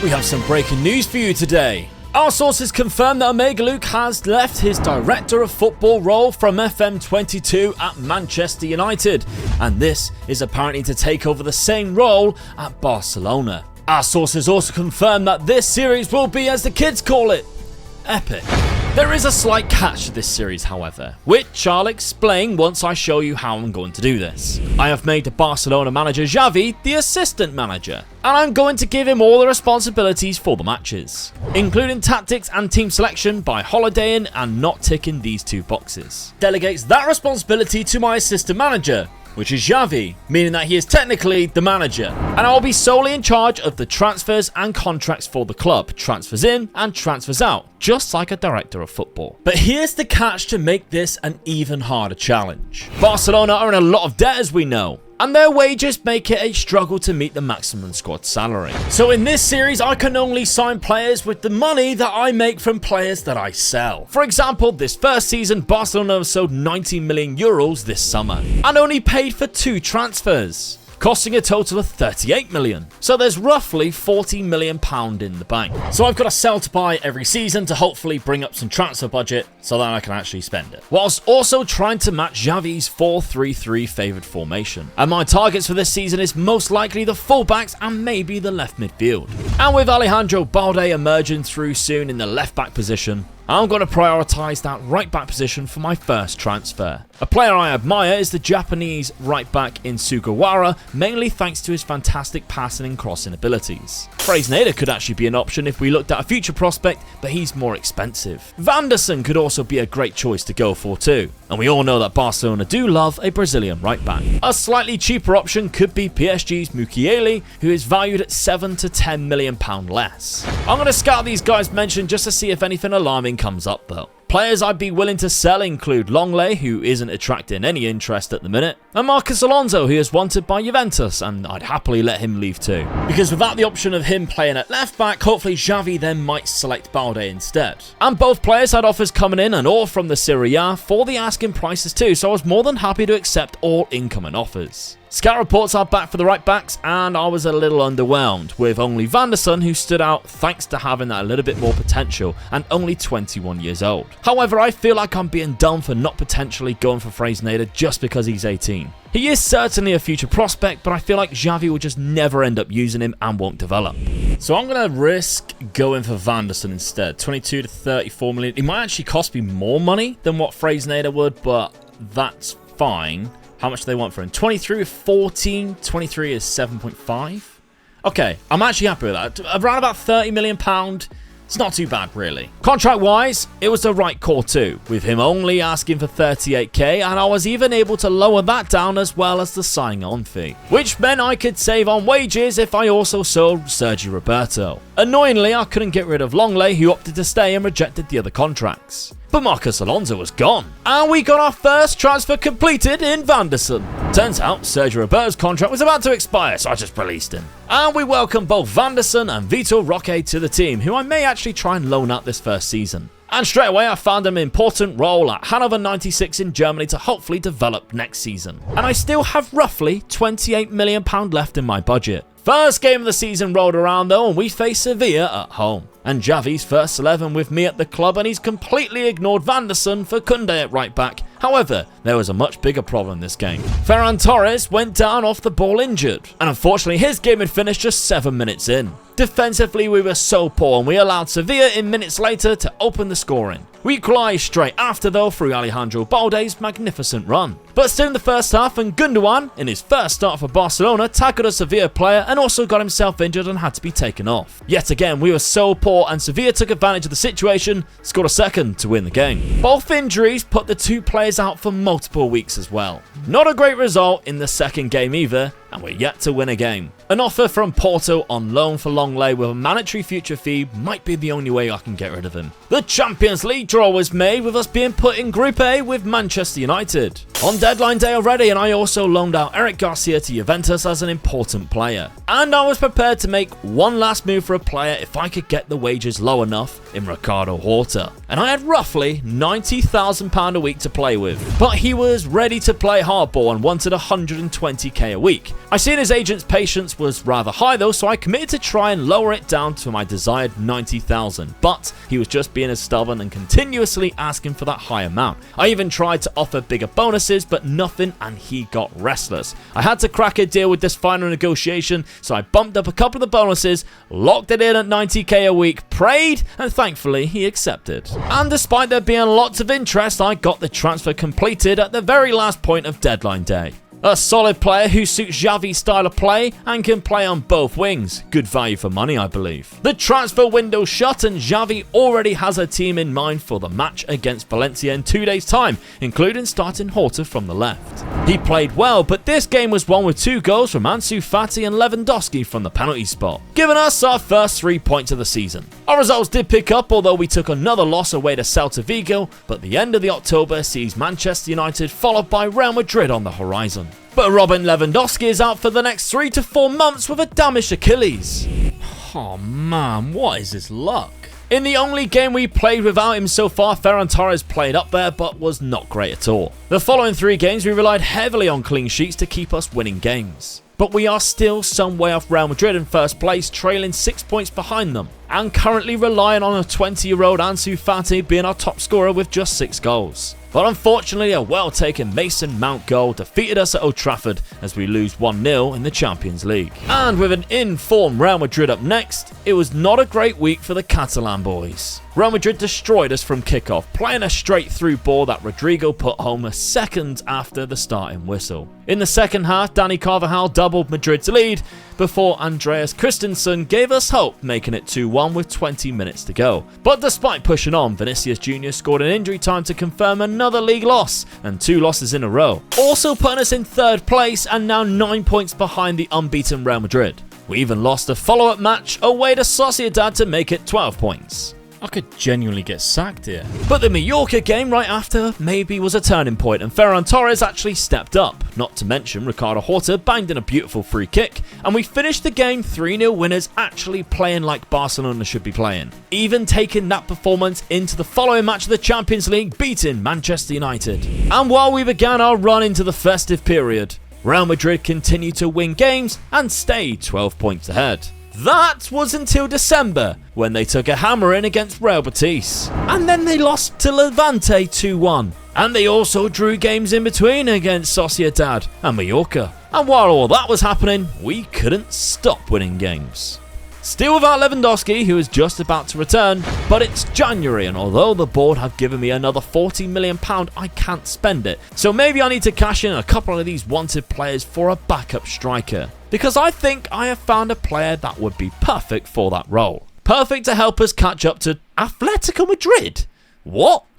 We have some breaking news for you today. Our sources confirm that Omega Luke has left his director of football role from FM22 at Manchester United, and this is apparently to take over the same role at Barcelona. Our sources also confirm that this series will be, as the kids call it, epic. There is a slight catch to this series, however, which I'll explain once I show you how I'm going to do this. I have made the Barcelona manager Xavi the assistant manager, and I'm going to give him all the responsibilities for the matches, including tactics and team selection by holidaying and not ticking these two boxes. Delegates that responsibility to my assistant manager, which is Xavi, meaning that he is technically the manager, and I will be solely in charge of the transfers and contracts for the club, transfers in and transfers out, just like a director of football. But here's the catch to make this an even harder challenge. Barcelona are in a lot of debt, as we know, and their wages make it a struggle to meet the maximum squad salary. So in this series, I can only sign players with the money that I make from players that I sell. For example, this first season, Barcelona sold 90 million euros this summer and only paid for 2 transfers, costing a total of 38 million. So there's roughly 40 million pound in the bank. So I've got to sell to buy every season to hopefully bring up some transfer budget so that I can actually spend it, whilst also trying to match Xavi's 4-3-3 favoured formation. And my targets for this season is most likely the fullbacks and maybe the left midfield. And with Alejandro Balde emerging through soon in the left back position, I'm going to prioritise that right back position for my first transfer. A player I admire is the Japanese right back in Sugawara, mainly thanks to his fantastic passing and crossing abilities. FIRECUDA could actually be an option if we looked at a future prospect, but he's more expensive. Vanderson could also be a great choice to go for too, and we all know that Barcelona do love a Brazilian right back. A slightly cheaper option could be PSG's Mukiele, who is valued at 7 to 10 million pound less. I'm going to scout these guys mentioned just to see if anything alarming comes up though. Players I'd be willing to sell include Longley, who isn't attracting any interest at the minute, and Marcos Alonso, who is wanted by Juventus, and I'd happily let him leave too. Because without the option of him playing at left back, hopefully Xavi then might select Balde instead. And both players had offers coming in and all from the Serie A for the asking prices too, so I was more than happy to accept all incoming offers. Scout reports are back for the right backs, and I was a little underwhelmed, with only Vanderson who stood out thanks to having that a little bit more potential and only 21 years old. However, I feel like I'm being done for not potentially going for FIRECUDA just because he's 18. He is certainly a future prospect, but I feel like Xavi will just never end up using him and won't develop. So I'm going to risk going for Vanderson instead. 22 to 34 million. It might actually cost me more money than what FIRECUDA would, but that's fine. How much do they want for him? 23 is 14, 23 is 7.5. Okay, I'm actually happy with that. Around about 30 million pound. It's not too bad, really. Contract-wise, it was the right call too, with him only asking for 38k, and I was even able to lower that down as well as the signing-on fee, which meant I could save on wages if I also sold Sergio Roberto. Annoyingly, I couldn't get rid of Longley, who opted to stay and rejected the other contracts. But Marcos Alonso was gone, and we got our first transfer completed in Vanderson. Turns out Sergio Roberto's contract was about to expire, so I just released him. And we welcome both Vanderson and Vitor Roque to the team, who I may actually try and loan out this first season. And straight away I found an important role at Hannover 96 in Germany to hopefully develop next season. And I still have roughly £28 million left in my budget. First game of the season rolled around though, and we face Sevilla at home. And Xavi's first 11 with me at the club, and he's completely ignored Vanderson for Kunde at right back. However, there was a much bigger problem this game. Ferran Torres went down off the ball injured, and unfortunately his game had finished just 7 minutes in. Defensively, we were so poor, and we allowed Sevilla in minutes later to open the scoring. We equalised straight after though through Alejandro Balde's magnificent run. But still in the first half, and Gundogan, in his first start for Barcelona, tackled a Sevilla player and also got himself injured and had to be taken off. Yet again, we were so poor, and Sevilla took advantage of the situation, scored a second to win the game. Both injuries put the two players out for multiple weeks as well. Not a great result in the second game either, and we're yet to win a game. An offer from Porto on loan for Longley with a mandatory future fee might be the only way I can get rid of him. The Champions League draw was made with us being put in Group A with Manchester United on deadline day already, and I also loaned out Eric Garcia to Juventus as an important player. And I was prepared to make one last move for a player if I could get the wages low enough in Ricardo Horta. And I had roughly £90,000 a week to play with. But he was ready to play hardball and wanted 120k a week. I seen his agent's patience was rather high though, so I committed to try and lower it down to my desired 90,000, but he was just being as stubborn and continuously asking for that high amount. I even tried to offer bigger bonuses, but nothing, and he got restless. I had to crack a deal with this final negotiation, so I bumped up a couple of the bonuses, locked it in at 90k a week, prayed, and thankfully he accepted. And despite there being lots of interest, I got the transfer completed at the very last point of deadline day. A solid player who suits Xavi's style of play and can play on both wings. Good value for money, I believe. The transfer window shut and Xavi already has a team in mind for the match against Valencia in 2 days' time, including starting Horta from the left. He played well, but this game was won with 2 goals from Ansu Fati and Lewandowski from the penalty spot, giving us our first 3 points of the season. Our results did pick up, although we took another loss away to Celta Vigo, but the end of the October sees Manchester United followed by Real Madrid on the horizon. But Robin Lewandowski is out for the next 3 to 4 months with a damaged Achilles. Oh man, what is his luck? In the only game we played without him so far, Ferran Torres played up there but was not great at all. The following 3 games we relied heavily on clean sheets to keep us winning games. But we are still some way off Real Madrid in first place, trailing 6 points behind them, and currently relying on a 20-year-old Ansu Fati being our top scorer with just 6 goals. But unfortunately, a well-taken Mason Mount goal defeated us at Old Trafford as we lose 1-0 in the Champions League. And with an in-form Real Madrid up next, it was not a great week for the Catalan boys. Real Madrid destroyed us from kickoff, playing a straight-through ball that Rodrigo put home a second after the starting whistle. In the second half, Dani Carvajal doubled Madrid's lead before Andreas Christensen gave us hope, making it 2-1 with 20 minutes to go. But despite pushing on, Vinicius Jr. scored in injury time to confirm another league loss and 2 losses in a row, also putting us in 3rd place and now 9 points behind the unbeaten Real Madrid. We even lost a follow-up match away to Sociedad to make it 12 points. I could genuinely get sacked here. But the Mallorca game right after maybe was a turning point, and Ferran Torres actually stepped up. Not to mention Ricardo Horta banged in a beautiful free kick, and we finished the game 3-0 winners, actually playing like Barcelona should be playing. Even taking that performance into the following match of the Champions League, beating Manchester United. And while we began our run into the festive period, Real Madrid continued to win games and stayed 12 points ahead. That was until December, when they took a hammering against Real Betis. And then they lost to Levante 2-1. And they also drew games in between against Sociedad and Mallorca. And while all that was happening, we couldn't stop winning games. Still without Lewandowski, who is just about to return, but it's January, and although the board have given me another £40 million, I can't spend it. So maybe I need to cash in a couple of these wanted players for a backup striker, because I think I have found a player that would be perfect for that role. Perfect to help us catch up to Atletico Madrid. What?